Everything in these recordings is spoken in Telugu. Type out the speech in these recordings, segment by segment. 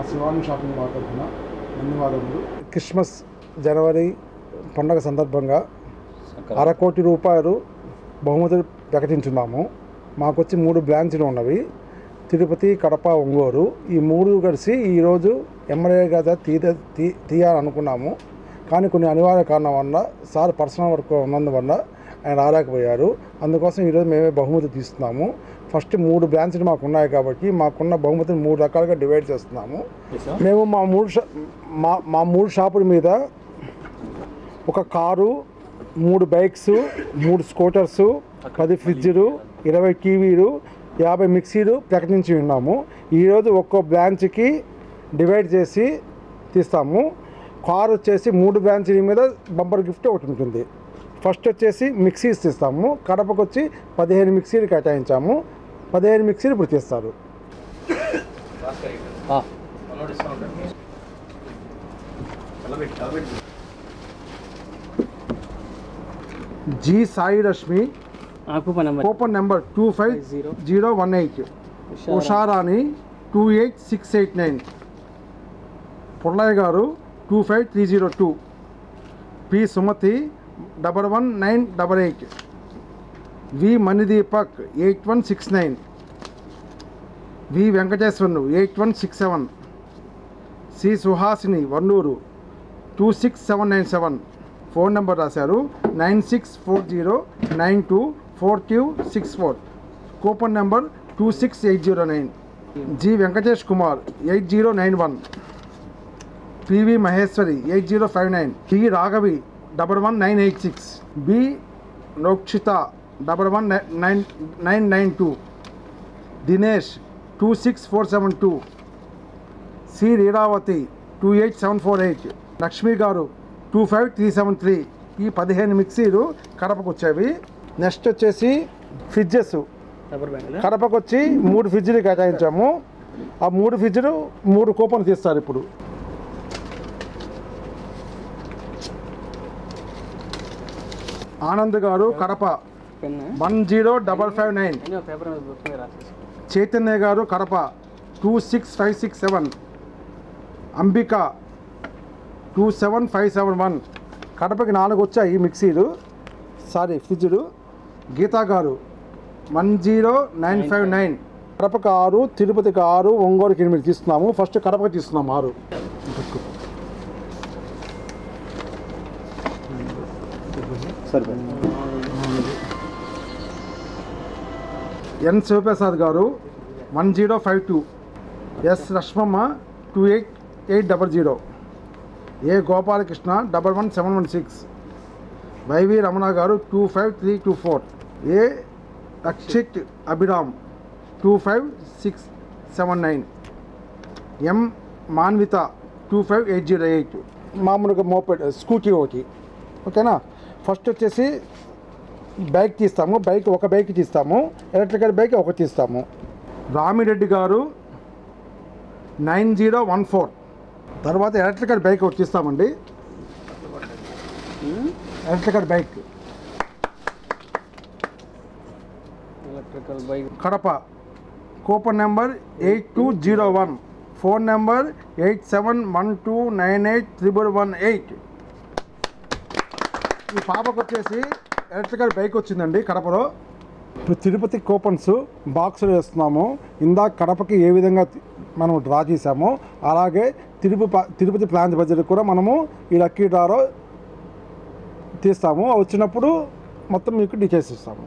శివాని షాపింగ్ మాల్ తరఫున ధన్యవాదములు. క్రిస్మస్ జనవరి పండుగ సందర్భంగా ₹1 కోటి బహుమతులు ప్రకటించున్నాము. మాకు వచ్చి 3 బ్రాంచ్లు ఉన్నవి, తిరుపతి, కడప, ఒంగోలు. ఈ 3 కలిసి ఈరోజు ఎమ్మెల్యే గారు తీయాలనుకున్నాము. కానీ కొన్ని అనివార్య కారణం వల్ల సార్ పర్సనల్ వర్క్ ఉన్నందువల్ల ఆయన రాలేకపోయారు. అందుకోసం ఈరోజు మేమే బహుమతి తీస్తున్నాము. ఫస్ట్ 3 బ్రాంచ్లు మాకు ఉన్నాయి కాబట్టి మాకున్న బహుమతిని 3 రకాలుగా డివైడ్ చేస్తున్నాము. మేము మా 3 షాపుల మీద ఒక కారు, 3 బైక్స్, 3 స్కూటర్స్, 10 ఫ్రిడ్జ్లు, 20 టీవీలు, 50 మిక్సీలు ప్రకటించి ఉన్నాము. ఈరోజు ఒక్కో బ్రాంచ్కి డివైడ్ చేసి తీస్తాము. కారు వచ్చేసి 3 బ్రాంచ్ల మీద బంపర్ గిఫ్ట్ ఒకటి ఉంటుంది. ఫస్ట్ వచ్చేసి మిక్సీస్ తీస్తాము. కడపకు వచ్చి 15 మిక్సీలు కేటాయించాము. 15 మిక్సీలు ఇప్పుడు తీస్తారు. G Sai Rashmi coupon number 250018, Usharani 28689, Pullayya garu 25302, P Sumathi 11988, V Manideepak 8169, V Venkateswarlu 8167, C Suhasini Vannuru 26797. Phone number రాశారు 9640924264. Coupon number 26809. G Venkatesh Kumar 8091, PV Maheshwari 8059, T Raghavi 11986, B Nokshitha 11992, Dinesh 26472, C Leelavathi 28748, Lakshmi garu 25373. ఈ 15 మిక్సీలు కడపకు వచ్చేవి. నెక్స్ట్ వచ్చేసి ఫ్రిడ్జెస్. కడపకు వచ్చి 3 ఫ్రిడ్జ్లు కేటాయించాము. ఆ 3 ఫ్రిడ్జ్లు 3 కూపన్లు తీస్తారు. ఇప్పుడు ఆనంద్ గారు కడప 10559, చైతన్య గారు కడప 26567, అంబిక 27571. కడపకి 4 వచ్చాయి మిక్సీలు, ఫ్రిడ్జ్లు. గీతా గారు 10959, కడపకి 6, తిరుపతికి 6, ఒంగోలుకి 8 తీస్తున్నాము. ఫస్ట్ కడపకి తీస్తున్నాము 6. ఎన్ శివప్రసాద్ గారు 1052, ఎస్ రష్మమ్మ 28800, ఏ గోపాలకృష్ణ 11716, వైవి రమణ గారు 25324, ఏ అక్షిత్ అభిరామ్ 25679, ఎం మాన్విత 25808. మామూలుగా మోపెడ్ స్కూటీ ఒకటి. ఓకేనా. ఫస్ట్ వచ్చేసి బైక్ తీస్తాము. ఒక బైక్ తీస్తాము. ఎలక్ట్రికల్ బైక్ ఒకటి తీస్తాము. రామిరెడ్డి గారు 9014. తర్వాత ఎలక్ట్రికల్ బైక్ ఒకటి తీస్తామండి. Electrical bike Kadapa. Coupon number 8201, phone number 8712981118. ఈ పాపకు వచ్చేసి ఎలక్ట్రికల్ బైక్ వచ్చిందండి కడపలో. ఇప్పుడు తిరుపతి కూపన్స్ బాక్సులు వేస్తున్నాము. ఇందాక కడపకి ఏ విధంగా మనం డ్రా చేసామో అలాగే తిరుపతి ప్లాంట్ బడ్జెట్ కూడా మనము ఈ లక్కీ డ్రాలో తీస్తాము. వచ్చినప్పుడు మొత్తం మీకు డీటెయిల్స్ ఇస్తాము.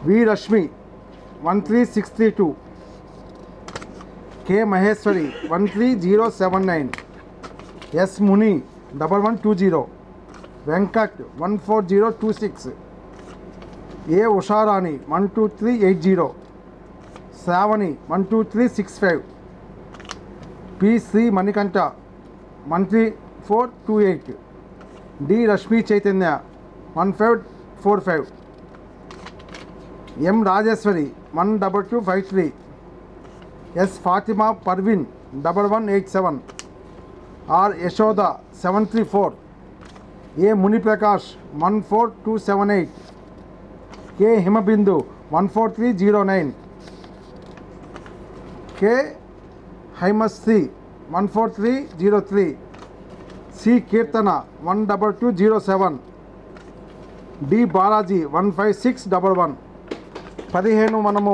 V Rashmi 13632, K Maheshwari 13079, S Muni 1120, Venkat 14026, A Usharani 12380, Sravani 12365, P Sri Manikanta 13428, D Rashmi Chaitanya 1545, M Rajeshwari 12253, S Fatima Parveen 1187, R Yashoda 734, A Muni Prakash 14278, K Himabindu 14309, K Haimasri 14303, C Keerthana 12207, D Balaji 15611. 15 మనము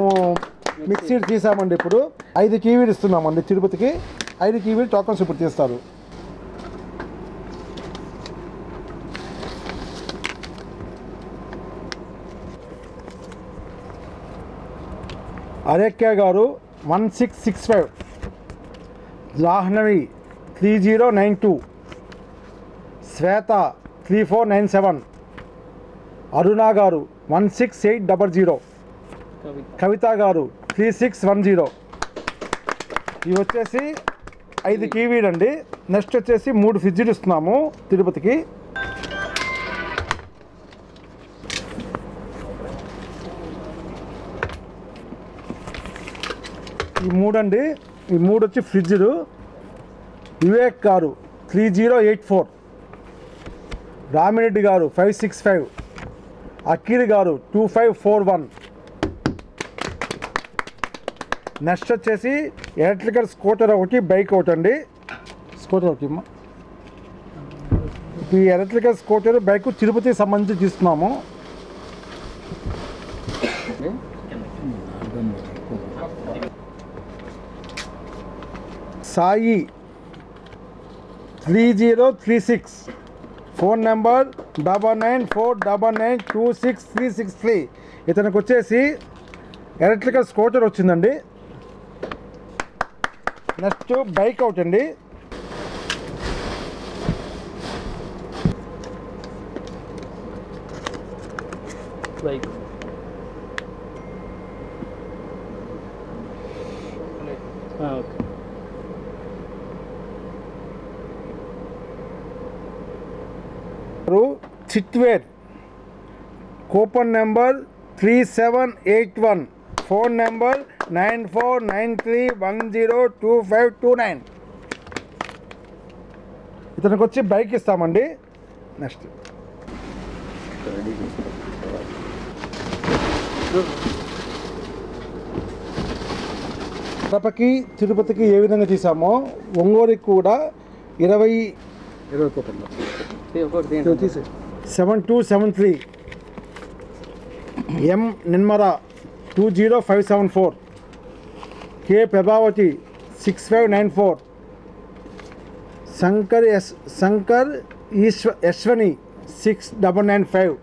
మిక్సీడ్ తీసామండి. ఇప్పుడు 5 కివీలు ఇస్తున్నామండి తిరుపతికి. 5 కివీలు టోకన్స్ ఇప్పుడు తీస్తారు. అరేక్య గారు 1665, జాహ్నవి 3092, శ్వేత 3497, అరుణ గారు 16800, కవిత గారు 3610. ఇవి వచ్చేసి 5 కివీలు అండి. నెక్స్ట్ వచ్చేసి 3 ఫ్రిడ్జ్లు ఇస్తున్నాము తిరుపతికి. ఈ 3 అండి, ఈ 3 వచ్చి ఫ్రిడ్జ్లు. వివేక్ గారు 3084, రామిరెడ్డి గారు 565, అఖిల్ గారు 2541. నెక్స్ట్ వచ్చేసి ఎలక్ట్రికల్ స్కూటర్ ఒకటి, బైక్ ఒకటి అండి. స్కూటర్ ఒకటి ఈ ఎలక్ట్రికల్ స్కూటర్ బైక్ తిరుపతికి సంబంధించి తీస్తున్నాము. Sai 3036, phone number 9949926363. ఇతనికి వచ్చేసి ఎలక్ట్రికల్ స్కూటర్ వచ్చిందండి. నెక్స్ట్ బైక్ ఒకటి అండి. Bike okay. Chitvel, coupon number 3781, phone number 9493102529. ఇతనికి వచ్చి బైక్ ఇస్తామండి. నెక్స్ట్ కడపకి తిరుపతికి ఏ విధంగా తీసామో ఒంగోలుకి కూడా 20 కూపన్లు. 7273, ఎం నిన్మర 20574, K Prabhavati 6594, Shankar Yashwani 6995,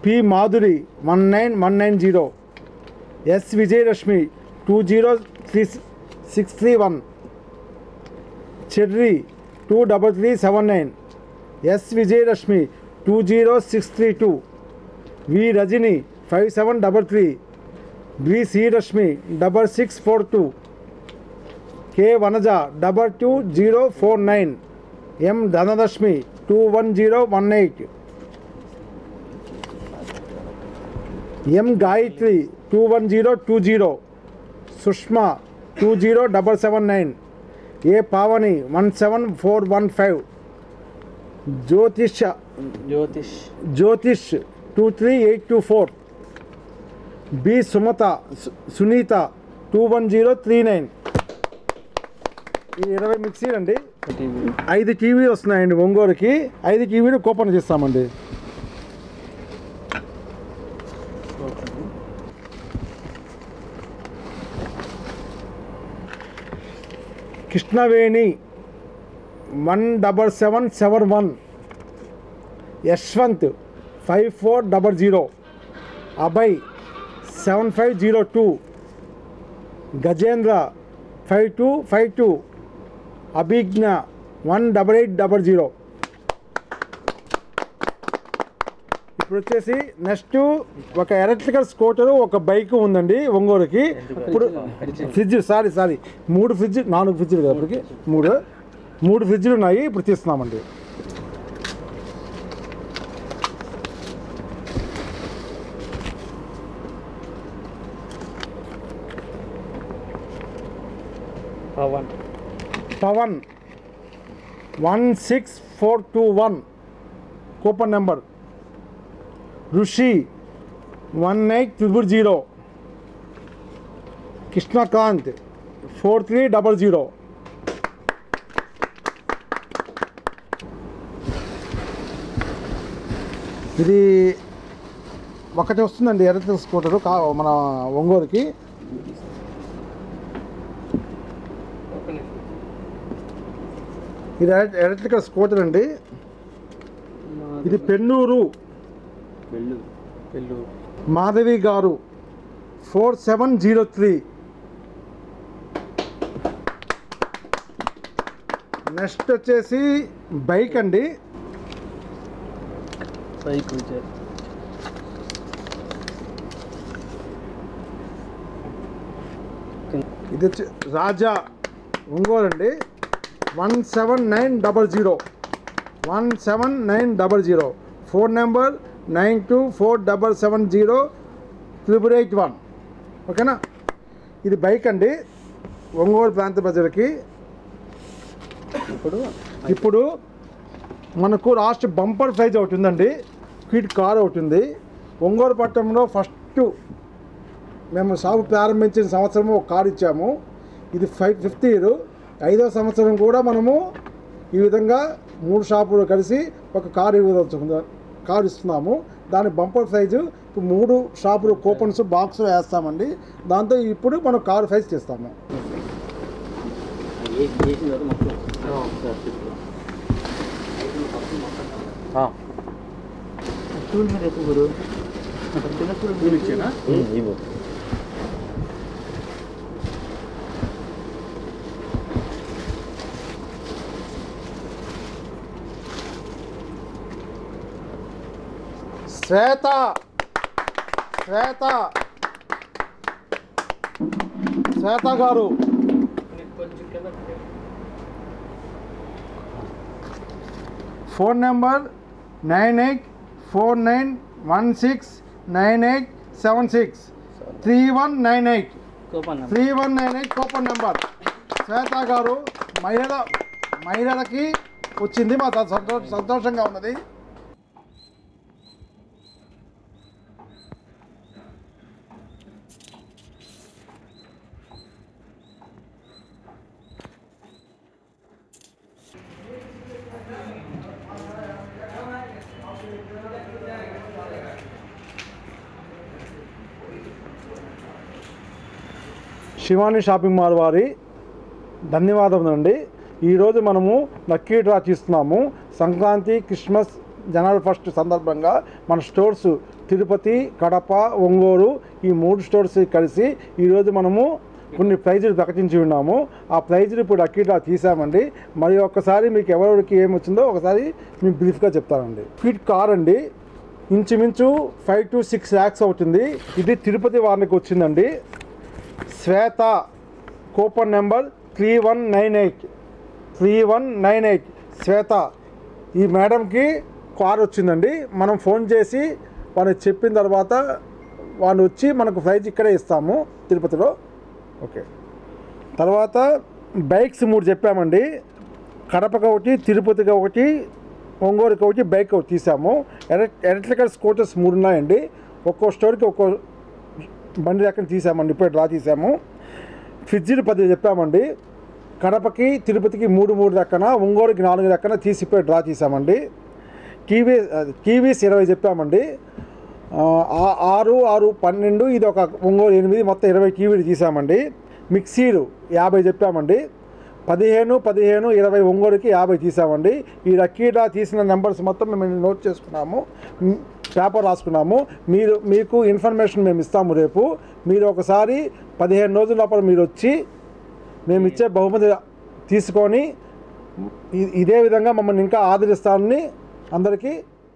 P Madhuri 19190, S Vijayalakshmi 20631, Cherry 23379, S Vijayalakshmi 20632, V Rajani 5733, B Srilakshmi 6642, K Vanaja 22049, M Dhanalakshmi 21018, M Gayatri 21020, Sushma 20779, A Pavani 17415, Jyotish 23824, B Sunitha 21039. ఈ 20 మిక్సీలు అండి. 5 టీవీలు వస్తున్నాయండి ఒంగోలుకి. 5 టీవీలు కూపన్ చేస్తామండి. కృష్ణవేణి 17771, యశ్వంత్ 5400, అభయ్ 7502, గజేంద్ర 5252, అభిజ్ఞ 18800. ఇప్పుడు వచ్చేసి నెక్స్ట్ ఒక ఎలక్ట్రికల్ స్కూటరు, ఒక బైక్ ఉందండి ఒంగోలుకి. ఇప్పుడు ఫ్రిడ్జ్ సారీ 3 ఫ్రిడ్జ్ 4 ఫ్రిడ్జ్లు కదా ఇప్పటికి 3 ఫ్రిడ్జ్లు ఉన్నాయి. ఇప్పుడు తీస్తున్నామండి. Pawan 16421, coupon number. ఋషి 18000. కృష్ణకాంత్ 4300. ఇది ఒకటి వస్తుందండి ఎలక్ట్రిక్ స్కూటరు మన ఒంగోలుకి. ఇది ఎలక్ట్రికల్ స్కూటర్ అండి. ఇది పెన్నూరు మాధవి గారు 4703. నెక్స్ట్ వచ్చేసి బైక్ అండి. బైక్ విజయ్ ఇది వచ్చి రాజా ఒంగోలు అండి. 17900. 17900. Phone number 9247708881. ఓకేనా. ఇది బైక్ అండి ఒంగోలు ప్రాంత ప్రజలకి. ఇప్పుడు మనకు లాస్ట్ బంపర్ ప్రైజ్ ఒకటి ఉందండి. క్విడ్ కార్ ఒకటి ఉంది. ఒంగోలు పట్టణంలో ఫస్ట్ మేము షాపు ప్రారంభించిన సంవత్సరము ఒక కారు ఇచ్చాము. ఇది 5th ఇయర్. 5వ సంవత్సరం కూడా మనము ఈ విధంగా 3 షాపులు కలిసి ఒక కారు ఇస్తున్నాము. దాని బంపర్ ప్రైజు 3 షాపులు కూపన్స్ బాక్స్ వేస్తామండి. దాంతో ఇప్పుడు మనం కారు ప్రైజ్ చేస్తాము. శ్వేత గారు ఫోన్ నెంబర్ 9849169876 3198 కూపన్ నెంబర్. శ్వేత గారు మహిళలకి వచ్చింది. మా సంతోషంగా ఉన్నది. శివాని షాపింగ్ మాల్ వారి ధన్యవాదములండి. ఈరోజు మనము లక్కీ డ్రా తీస్తున్నాము. సంక్రాంతి, క్రిస్మస్, జనవరి 1 సందర్భంగా మన స్టోర్స్ తిరుపతి, కడప, ఒంగోలు ఈ 3 స్టోర్స్ కలిసి ఈరోజు మనము కొన్ని ప్రైజులు ప్రకటించి ఉన్నాము. ఆ ప్రైజులు ఇప్పుడు లక్కీ డ్రా తీసామండి. మరి ఒక్కసారి మీకు ఎవరికి ఏమొచ్చిందో ఒకసారి మేము బ్రీఫ్గా చెప్తానండి. క్విడ్ కార్ అండి. ఇంచుమించు 5 to 6 lakhs అవుతుంది. ఇది తిరుపతి వారికి వచ్చిందండి. శ్వేత కూపన్ నెంబర్ 3198 శ్వేత. ఈ మేడంకి కార్ వచ్చిందండి. మనం ఫోన్ చేసి వాళ్ళకి చెప్పిన తర్వాత వాళ్ళు వచ్చి మనకు ప్రైజ్ ఇక్కడే ఇస్తాము తిరుపతిలో. ఓకే. తర్వాత బైక్స్ 3 చెప్పామండి. కడపకి ఒకటి, తిరుపతికి ఒకటి, ఒంగోలుకి ఒకటి, బైక్ ఒకటి తీసాము. ఎలక్ట్రికల్ స్కూటర్స్ 3 ఉన్నాయండి. ఒక్కో స్టోర్కి ఒక్కో బండి రకం తీసామండి. ఇప్పుడు డ్రా తీసాము. ఫ్రిడ్జ్లు 10 చెప్పామండి. కడపకి, తిరుపతికి 3 దక్కన, ఒంగోలుకి 4 దక్కన తీసి ఇప్పుడు డ్రా తీసామండి. టీవీస్ 20 చెప్పామండి. 6, 12 ఇది ఒక ఒంగోలు 8 మొత్తం 20 టీవీలు తీసామండి. మిక్సీలు 50 చెప్పామండి. 15, 20 ఒంగోలుకి 50 తీసామండి. ఈ లక్కీ డ్రా తీసిన నెంబర్స్ మొత్తం మేము నోట్ చేసుకున్నాము, పేపర్ రాసుకున్నాము. మీకు ఇన్ఫర్మేషన్ మేము ఇస్తాము రేపు. మీరు ఒకసారి 15 రోజుల లోపల మీరు వచ్చి మేము ఇచ్చే బహుమతి తీసుకొని ఇదే విధంగా మమ్మల్ని ఇంకా ఆదరిస్తామని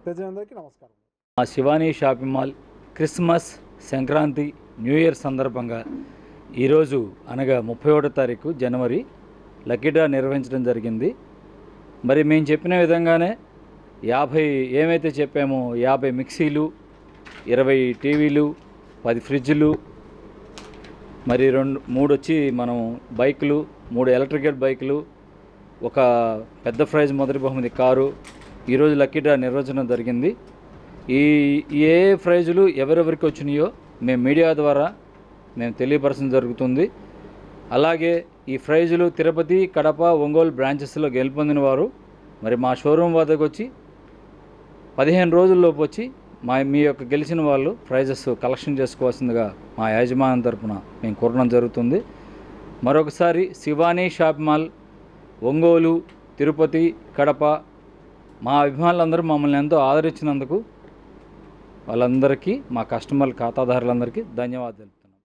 ప్రజలందరికీ నమస్కారం. మా Shivani shopping mall Christmas, Sankranti, new year సందర్భంగా ఈరోజు అనగా 31వ తారీఖు జనవరి లక్కీ డ్రా నిర్వహించడం జరిగింది. మరి మేము చెప్పిన విధంగానే 50 ఏమైతే చెప్పామో 50 మిక్సీలు, 20 టీవీలు, 10 ఫ్రిడ్జ్లు, మరి 3 వచ్చి మనం బైకులు, 3 ఎలక్ట్రికల్ బైకులు, ఒక పెద్ద ప్రైజ్ మొదటి బహుమతి కారు ఈరోజు లక్కీ డ్రా నిర్వహించడం జరిగింది. ఈ ఏ ప్రైజులు ఎవరెవరికి వచ్చినాయో మేము మీడియా ద్వారా మేము తెలియపరచడం జరుగుతుంది. అలాగే ఈ ప్రైజులు తిరుపతి, కడప, ఒంగోలు బ్రాంచెస్లో గెలుపొందిన వారు మరి మా షోరూమ్ వద్దకు వచ్చి 15 రోజుల్లోపు వచ్చి మీ యొక్క గెలిచిన వాళ్ళు ప్రైజెస్ కలెక్షన్ చేసుకోవాల్సిందిగా మా యాజమాన్యం తరపున మేము కోరడం జరుగుతుంది. మరొకసారి శివానీ షాప్ మాల్, ఒంగోలు, తిరుపతి, కడప మా అభిమానులందరూ మమ్మల్ని ఎంతో ఆదరించినందుకు వాళ్ళందరికీ, మా కస్టమర్ల ఖాతాదారులందరికీ ధన్యవాదాలు.